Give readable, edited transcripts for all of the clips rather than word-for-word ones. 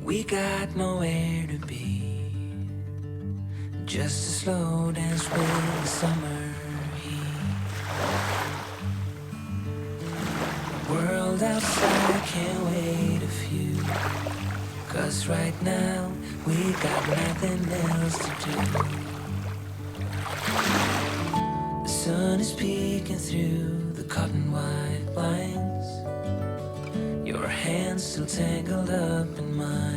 We got nowhere to be, just a slow dance with the summer heat. The world outside can't wait a few, 'cause right now we got nothing else to do. The sun is peeking through the cotton white blinds, your hands still tangled up in mine.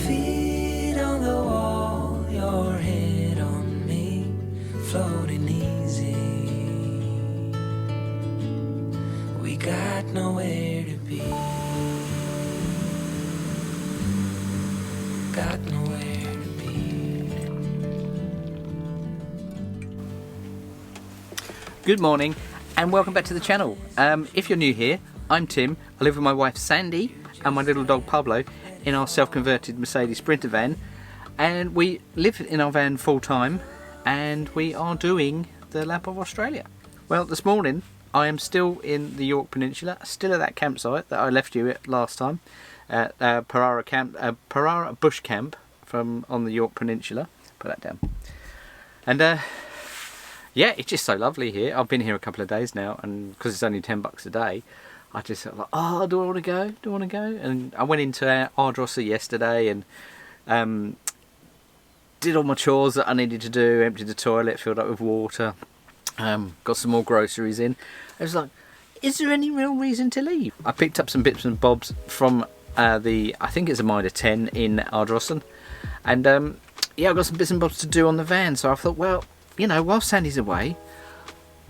Feet on the wall, your head on me, floating easy. We got nowhere to be, got nowhere to be. Good morning and welcome back to the channel. If you're new here, I'm Tim. I live with my wife Sandy and my little dog Pablo in our self-converted Mercedes Sprinter van, and we live in our van full time and we are doing the lap of Australia. Well, this morning I am still in the Yorke Peninsula, still at that campsite that I left you at last time, at Parara Bush Camp on the Yorke Peninsula. Put that down. And yeah, it's just so lovely here. I've been here a couple of days now, and because it's only $10 a day, I just felt like, oh, do I want to go? Do I want to go? And I went into Ardrosser yesterday and did all my chores that I needed to do, emptied the toilet, filled up with water, got some more groceries in. I was like, is there any real reason to leave? I picked up some bits and bobs from I think it's a Mitre 10 in Ardrosser, and yeah, I've got some bits and bobs to do on the van, so I thought, well, you know, while Sandy's away,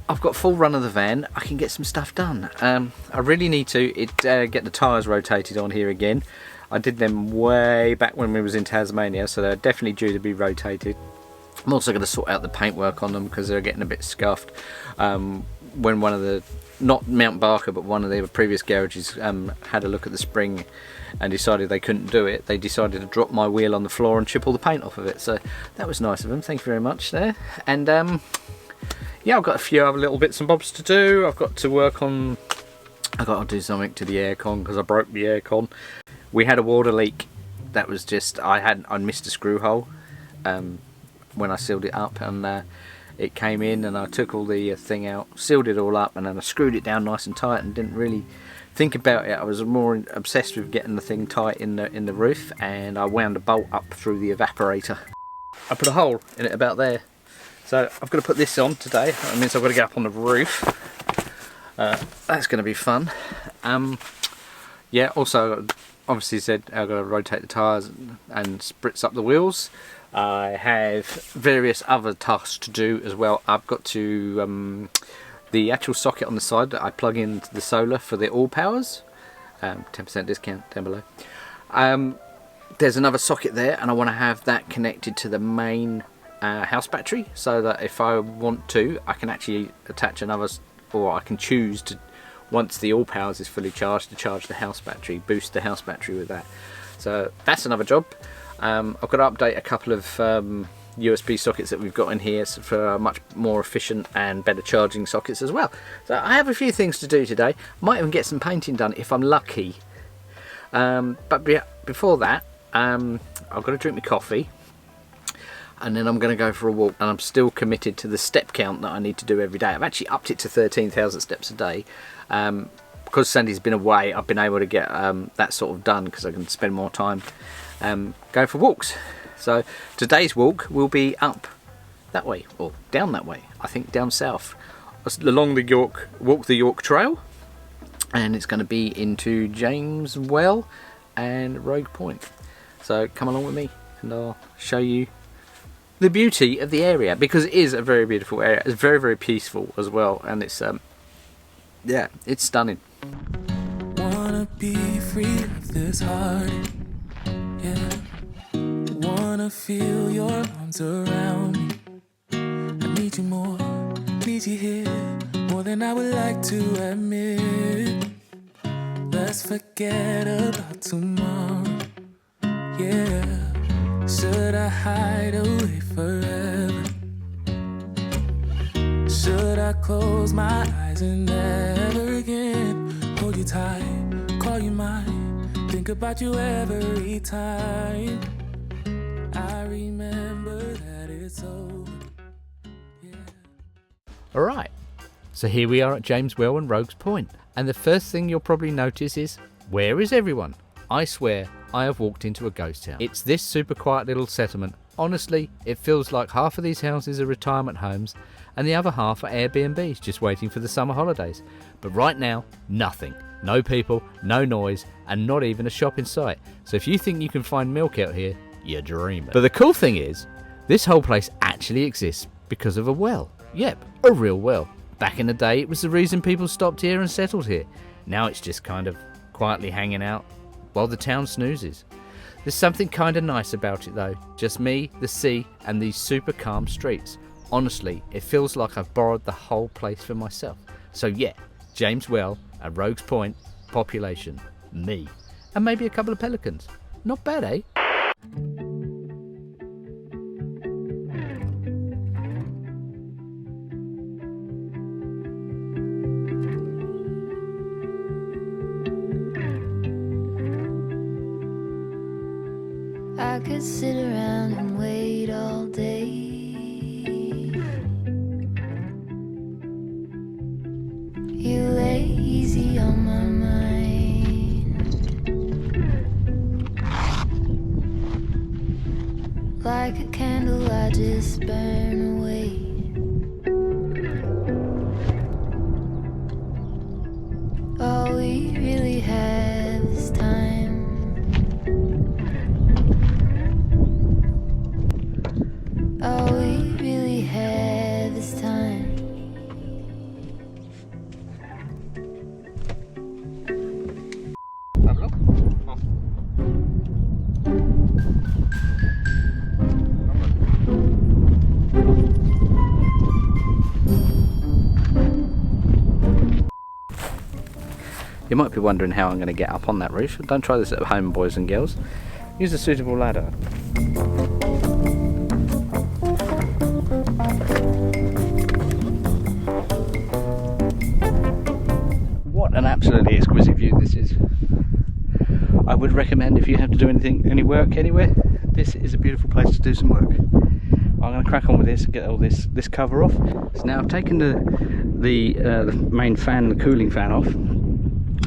I've got full run of the van, I can get some stuff done. I really need to get the tyres rotated on here again. I did them way back when we was in Tasmania, so they're definitely due to be rotated. I'm also going to sort out the paintwork on them because they're getting a bit scuffed. When one of the, not Mount Barker, but one of the previous garages had a look at the spring and decided they couldn't do it, they decided to drop my wheel on the floor and chip all the paint off of it. So that was nice of them, thank you very much there. And yeah, I've got a few other little bits and bobs to do. I've got to work on, I've got to do something to the aircon because I broke the aircon. We had a water leak that was just, I missed a screw hole when I sealed it up, and it came in, and I took all the thing out, sealed it all up, and then I screwed it down nice and tight and didn't really think about it. I was more obsessed with getting the thing tight in the roof, and I wound a bolt up through the evaporator. I put a hole in it about there. So I've got to put this on today. That means I've got to get up on the roof. That's going to be fun. Yeah, also obviously said I've got to rotate the tyres and spritz up the wheels. I have various other tasks to do as well. I've got to the actual socket on the side that I plug into the solar for the all powers, 10% discount down below. There's another socket there, and I want to have that connected to the main house battery, so that if I want to, I can actually attach another, or I can choose to, once the all powers is fully charged, to charge the house battery, boost the house battery with that. So that's another job. I've got to update a couple of USB sockets that we've got in here for much more efficient and better charging sockets as well. So I have a few things to do today. Might even get some painting done if I'm lucky. But before that, I've got to drink my coffee, and then I'm going to go for a walk. And I'm still committed to the step count that I need to do every day. I've actually upped it to 13,000 steps a day. Because Sandy's been away, I've been able to get that sort of done because I can spend more time going for walks. So today's walk will be up that way, or down that way, I think down south, along the Yorke Trail, and it's going to be into James Well and Rogue Point. So come along with me and I'll show you the beauty of the area, because it is a very beautiful area. It's very, very peaceful as well, and it's yeah, it's stunning. Wanna be free of this heart, yeah. Wanna feel your arms around me. I need you more, need you here, more than I would like to admit. Let's forget about tomorrow, yeah. Should I hide away forever? Should I close my eyes and never again hold you tight, call you mine, think think about you every time. I remember that it's over. Yeah. Alright, so here we are at James Well and Rogues Point, and the first thing you'll probably notice is, where is everyone? I swear I have walked into a ghost town. It's this super quiet little settlement. Honestly, it feels like half of these houses are retirement homes and the other half are Airbnbs just waiting for the summer holidays. But right now, nothing. No people, no noise, and not even a shop in sight. So if you think you can find milk out here, you're dreaming. But the cool thing is, this whole place actually exists because of a well. Yep, a real well. Back in the day, it was the reason people stopped here and settled here. Now it's just kind of quietly hanging out while the town snoozes. There's something kind of nice about it though. Just me, the sea, and these super calm streets. Honestly, it feels like I've borrowed the whole place for myself. So yeah, James Well at Rogues Point, population, me, and maybe a couple of pelicans. Not bad, eh? I could sit around and wait all day. You lay easy on my mind, like a candle I just burn away. All we really have is time. All we really have is time. Pablo? You might be wondering how I'm going to get up on that roof. Don't try this at home, boys and girls. Use a suitable ladder. What an absolutely exquisite view this is. I would recommend, if you have to do any work anywhere, this is a beautiful place to do some work. I'm going to crack on with this and get all this cover off. So now I've taken the main fan, the cooling fan off.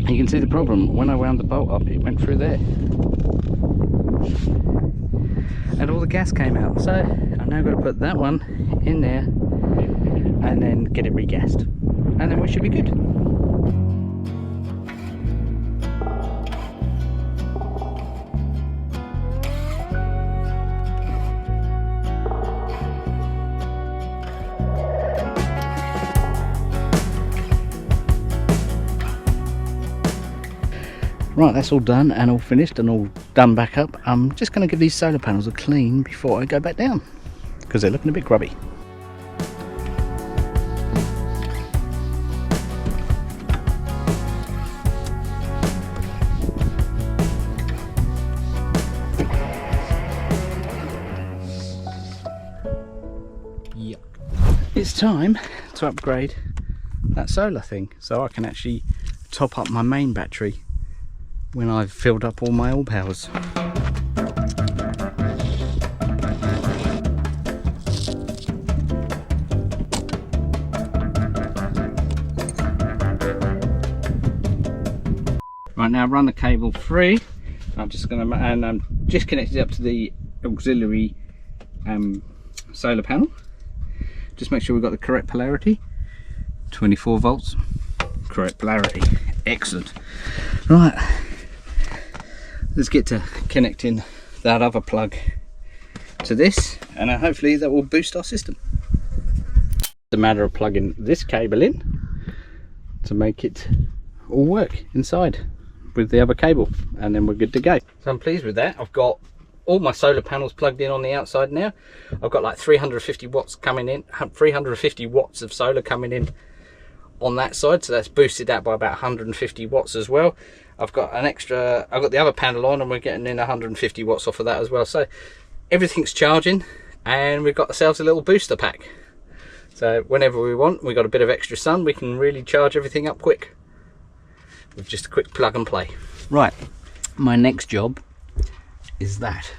You can see the problem. When I wound the bolt up, it went through there. And all the gas came out. So I've now got to put that one in there and then get it regassed. And then we should be good. Right, that's all done and all finished and all done back up. I'm just going to give these solar panels a clean before I go back down because they're looking a bit grubby. Yep. It's time to upgrade that solar thing so I can actually top up my main battery when I've filled up all my oil powers. Right, now run the cable free. I'm just connected up to the auxiliary solar panel. Just make sure we've got the correct polarity. 24 volts, correct polarity. Excellent. Right, let's get to connecting that other plug to this, and hopefully that will boost our system. It's a matter of plugging this cable in to make it all work inside with the other cable, and then we're good to go. So I'm pleased with that. I've got all my solar panels plugged in on the outside now. I've got like 350 watts coming in, 350 watts of solar coming in on that side, so that's boosted that by about 150 watts as well. I've got the other panel on and we're getting in 150 watts off of that as well. So everything's charging and we've got ourselves a little booster pack. So whenever we want, we've got a bit of extra sun, we can really charge everything up quick with just a quick plug and play. Right, my next job is that.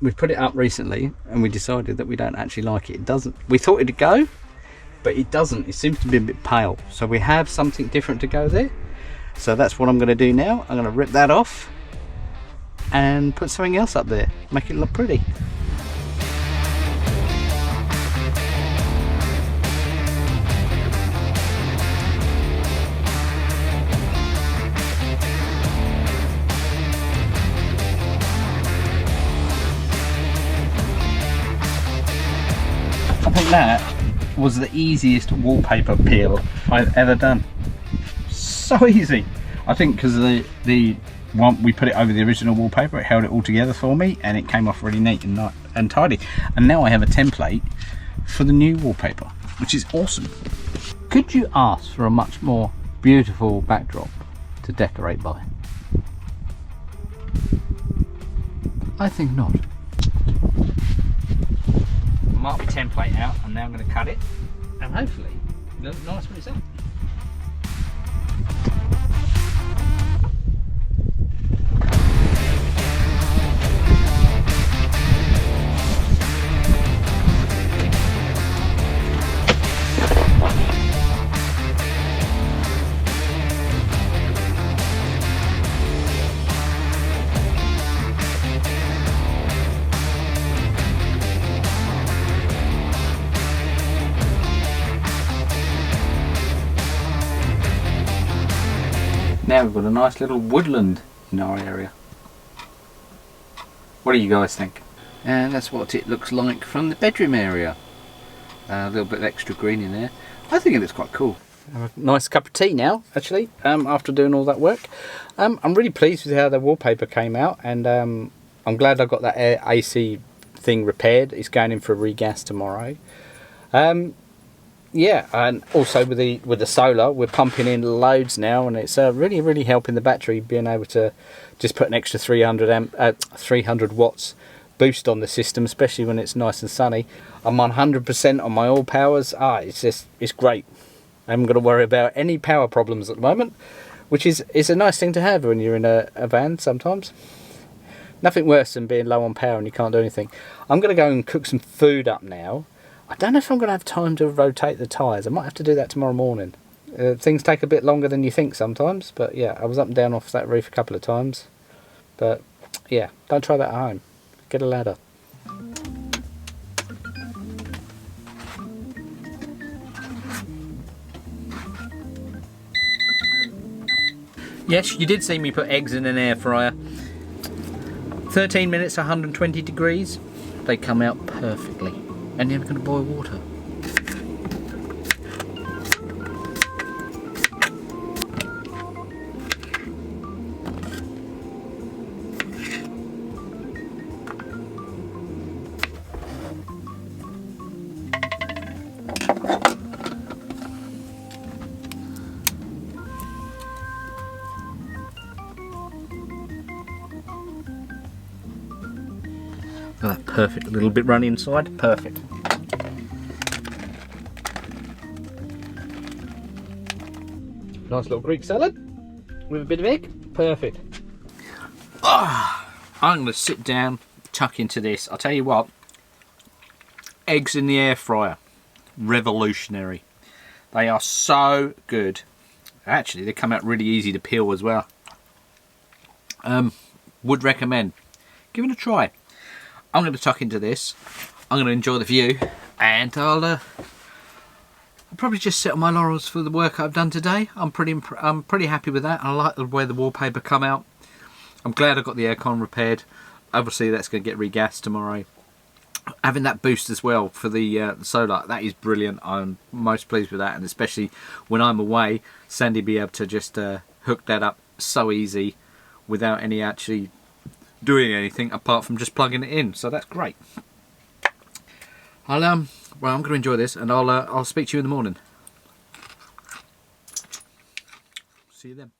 We put it up recently and we decided that we don't actually like it. It doesn't. We thought it'd go, but it doesn't. It seems to be a bit pale. So we have something different to go there. So that's what I'm going to do now. I'm going to rip that off and put something else up there, make it look pretty. I think that was the easiest wallpaper peel I've ever done. So easy. I think because the one we put it over the original wallpaper, it held it all together for me and it came off really neat and tidy. And now I have a template for the new wallpaper, which is awesome. Could you ask for a much more beautiful backdrop to decorate by? I think not. Mark my template out and now I'm going to cut it and hopefully it'll look nice when it's out. Now we've got a nice little woodland in our area. What do you guys think? And that's what it looks like from the bedroom area. A little bit of extra green in there. I think it looks quite cool. Have a nice cup of tea now, actually, after doing all that work. I'm really pleased with how the wallpaper came out, and I'm glad I got that AC thing repaired. It's going in for a regas tomorrow. Yeah, and also with the solar, we're pumping in loads now, and it's really helping the battery, being able to just put an extra 300 watts boost on the system, especially when it's nice and sunny. I'm on 100% on my all powers. It's great. I haven't got to worry about any power problems at the moment, which is a nice thing to have when you're in a van sometimes. Nothing worse than being low on power and you can't do anything. I'm going to go and cook some food up now. I don't know if I'm going to have time to rotate the tyres. I might have to do that tomorrow morning. Things take a bit longer than you think sometimes, but yeah, I was up and down off that roof a couple of times. But yeah, don't try that at home. Get a ladder. Yes, you did see me put eggs in an air fryer. 13 minutes, 120 degrees. They come out perfectly. And you're going to boil water. Oh, that's perfect. A little bit runny inside. Perfect. Nice little Greek salad with a bit of egg. Perfect. I'm going to sit down, tuck into this. I'll tell you what. Eggs in the air fryer. Revolutionary. They are so good. Actually, they come out really easy to peel as well. Would recommend. Give it a try. I'm going to tuck into this. I'm going to enjoy the view, and I'll probably just sit on my laurels for the work I've done today. I'm pretty happy with that. I like the way the wallpaper come out. I'm glad I got the aircon repaired. Obviously, that's going to get regassed tomorrow. Having that boost as well for the solar, that is brilliant. I'm most pleased with that, and especially when I'm away, Sandy be able to just hook that up so easy without any actually doing anything apart from just plugging it in. So that's great. Well, I'm going to enjoy this, and I'll speak to you in the morning. See you then.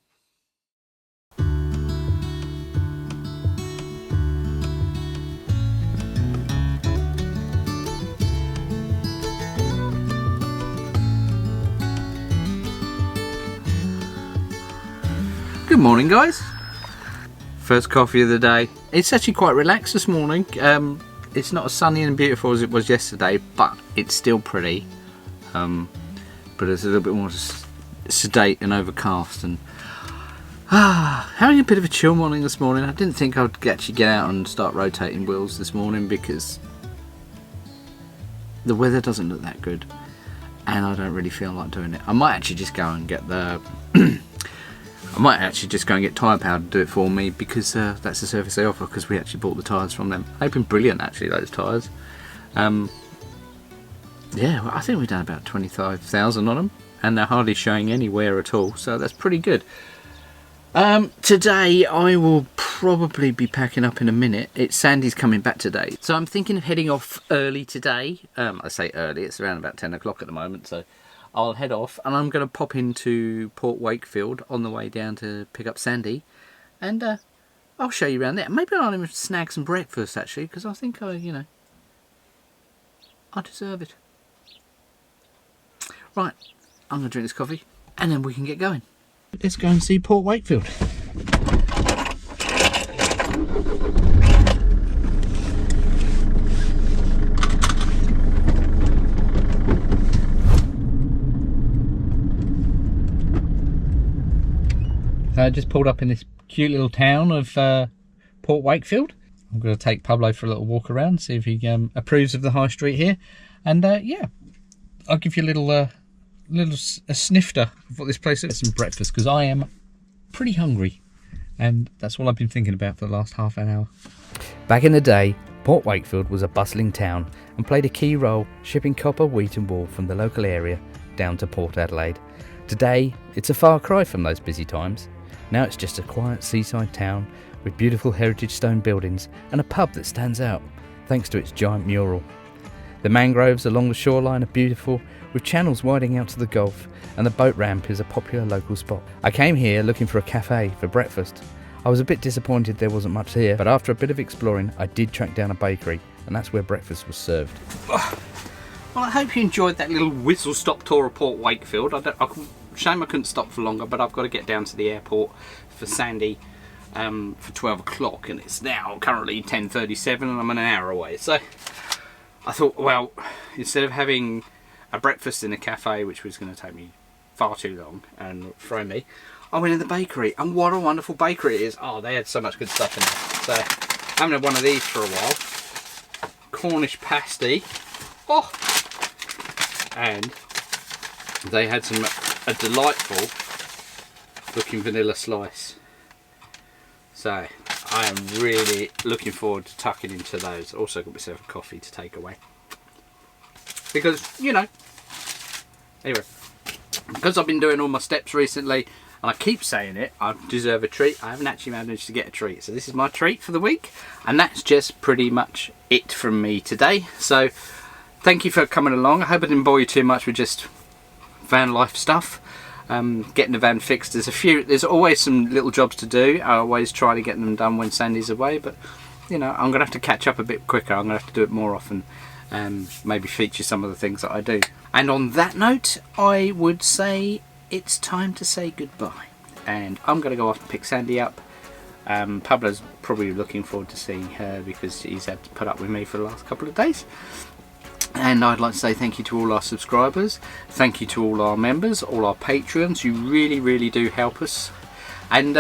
Good morning, guys. First coffee of the day. It's actually quite relaxed this morning. It's not as sunny and beautiful as it was yesterday, but it's still pretty. But it's a little bit more sedate and overcast, and having a bit of a chill morning this morning. I didn't think I'd actually get out and start rotating wheels this morning because the weather doesn't look that good, and I don't really feel like doing it. I might actually just go and get the tyre powder to do it for me, because that's the service they offer, because we actually bought the tyres from them. They've been brilliant actually, those tyres. Yeah, well, I think we've done about 25,000 on them, and they're hardly showing any wear at all, so that's pretty good. Today I will probably be packing up in a minute. Sandy's coming back today, so I'm thinking of heading off early today. I say early, it's around about 10 o'clock at the moment, so I'll head off, and I'm going to pop into Port Wakefield on the way down to pick up Sandy, and I'll show you around there. Maybe I'll even snag some breakfast actually, because I think I deserve it. Right, I'm going to drink this coffee, and then we can get going. Let's go and see Port Wakefield. So I just pulled up in this cute little town of Port Wakefield. I'm going to take Pablo for a little walk around, see if he approves of the high street here. And yeah, I'll give you a snifter of what this place is. Some breakfast, because I am pretty hungry, and that's all I've been thinking about for the last half an hour. Back in the day, Port Wakefield was a bustling town and played a key role shipping copper, wheat and wool from the local area down to Port Adelaide. Today, it's a far cry from those busy times. Now it's just a quiet seaside town with beautiful heritage stone buildings and a pub that stands out thanks to its giant mural. The mangroves along the shoreline are beautiful, with channels widening out to the Gulf, and the boat ramp is a popular local spot. I came here looking for a cafe for breakfast. I was a bit disappointed there wasn't much here, but after a bit of exploring I did track down a bakery, and that's where breakfast was served. Well, I hope you enjoyed that little whistle stop tour of Port Wakefield. Shame I couldn't stop for longer, but I've got to get down to the airport for Sandy for 12 o'clock, and it's now currently 10:37 and I'm an hour away. So I thought, well, instead of having a breakfast in a cafe, which was going to take me far too long and throw me, I went in the bakery, and what a wonderful bakery it is. Oh, they had so much good stuff in there. So I haven't had one of these for a while. Cornish pasty. Oh, and they had a delightful looking vanilla slice. So I am really looking forward to tucking into those. Also got myself a coffee to take away, because anyway, because I've been doing all my steps recently, and I keep saying it, I deserve a treat. I haven't actually managed to get a treat, so this is my treat for the week, and that's just pretty much it from me today. So thank you for coming along. I hope I didn't bore you too much with just van life stuff. Getting the van fixed, there's always some little jobs to do. I always try to get them done when Sandy's away, but I'm gonna have to catch up a bit quicker. I'm gonna have to do it more often, and maybe feature some of the things that I do. And on that note, I would say it's time to say goodbye, and I'm gonna go off and pick Sandy up. Pablo's probably looking forward to seeing her, because he's had to put up with me for the last couple of days. And I'd like to say thank you to all our subscribers, thank you to all our members, all our Patreons. You really, really do help us. And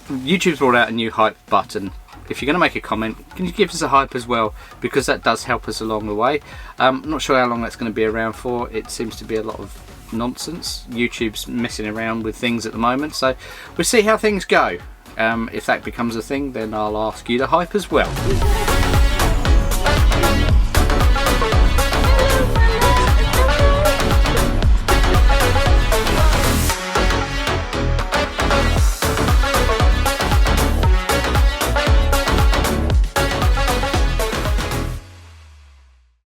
YouTube's brought out a new hype button. If you're going to make a comment, can you give us a hype as well, because that does help us along the way. I'm not sure how long that's going to be around for. It seems to be a lot of nonsense. YouTube's messing around with things at the moment, so we'll see how things go. If that becomes a thing, then I'll ask you to hype as well.